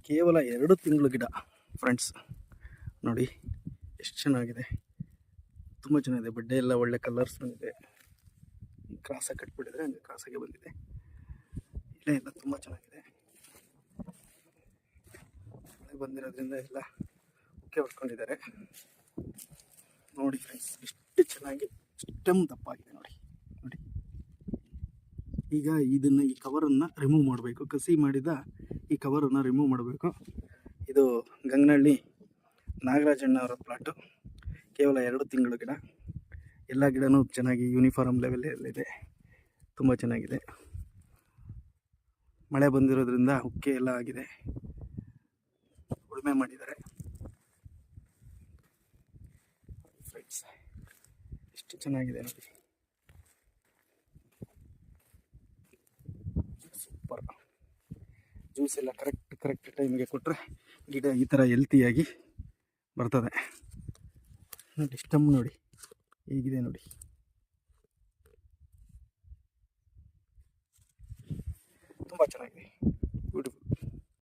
ಕೇವಲ 2 ತಿಂಗಳು ಗಿಡ ಫ್ರೆಂಡ್ಸ್. ನೋಡಿ ಎಷ್ಟು ಚೆನ್ನಾಗಿದೆ, ತುಂಬ ಚೆನ್ನಾಗಿದೆ. ಬಡ್ಡೆ ಎಲ್ಲ ಒಳ್ಳೆ ಕಲರ್ಸ್ ಬಂದಿದೆ. ಕ್ರಾಸಾಗಿ ಕಟ್ಬಿಟ್ಟಿದ್ರೆ ಹಂಗೆ ಕ್ರಾಸಾಗೆ ಬಂದಿದೆ. ಇಲ್ಲೇ ಎಲ್ಲ ತುಂಬ ಚೆನ್ನಾಗಿದೆ. ಮಳೆ ಬಂದಿರೋದ್ರಿಂದ ಎಲ್ಲ ಉಕ್ಕೆ ಹೊಡ್ಕೊಂಡಿದ್ದಾರೆ. ನೋಡಿ ಫ್ರೆಂಡ್ಸ್, ಎಷ್ಟು ಚೆನ್ನಾಗಿ ಸ್ಟೆಮ್ ದಪ್ಪ ಆಗಿದೆ ನೋಡಿ. ನೋಡಿ ಈಗ ಈ ಕವರನ್ನು ರಿಮೂವ್ ಮಾಡಬೇಕು. ಕಸಿ ಮಾಡಿದ ಈ ಕವರನ್ನು ರಿಮೂವ್ ಮಾಡಬೇಕು. ಇದು ಗಂಗನಹಳ್ಳಿ ನಾಗರಾಜಣ್ಣ ಅವರ ಪ್ಲಾಟು. ಕೇವಲ 2 ತಿಂಗಳು ಗಿಡ. ಎಲ್ಲ ಗಿಡನೂ ಚೆನ್ನಾಗಿ ಯೂನಿಫಾರ್ಮ್ ಲೆವೆಲಲ್ಲಿದೆ, ತುಂಬ ಚೆನ್ನಾಗಿದೆ. ಮಳೆ ಬಂದಿರೋದ್ರಿಂದ ಉಕ್ಕೆ ಎಲ್ಲ ಆಗಿದೆ, ಉಳುಮೆ ಮಾಡಿದ್ದಾರೆ ಫ್ರೆಂಡ್ಸ್. ಎಷ್ಟು ಚೆನ್ನಾಗಿದೆ ನೋಡಿ, ಸೂಪರ್. ಜ್ಯೂಸ್ ಎಲ್ಲ ಕರೆಕ್ಟ್ ಟೈಮಿಗೆ ಕೊಟ್ಟರೆ ಗಿಡ ಈ ಥರ ಹೆಲ್ತಿಯಾಗಿ ಬರ್ತದೆ. ನೋಡಿ ಸ್ಟಮ್ ನೋಡಿ ಹೇಗಿದೆ ನೋಡಿ, ತುಂಬ ಚೆನ್ನಾಗಿದೆ.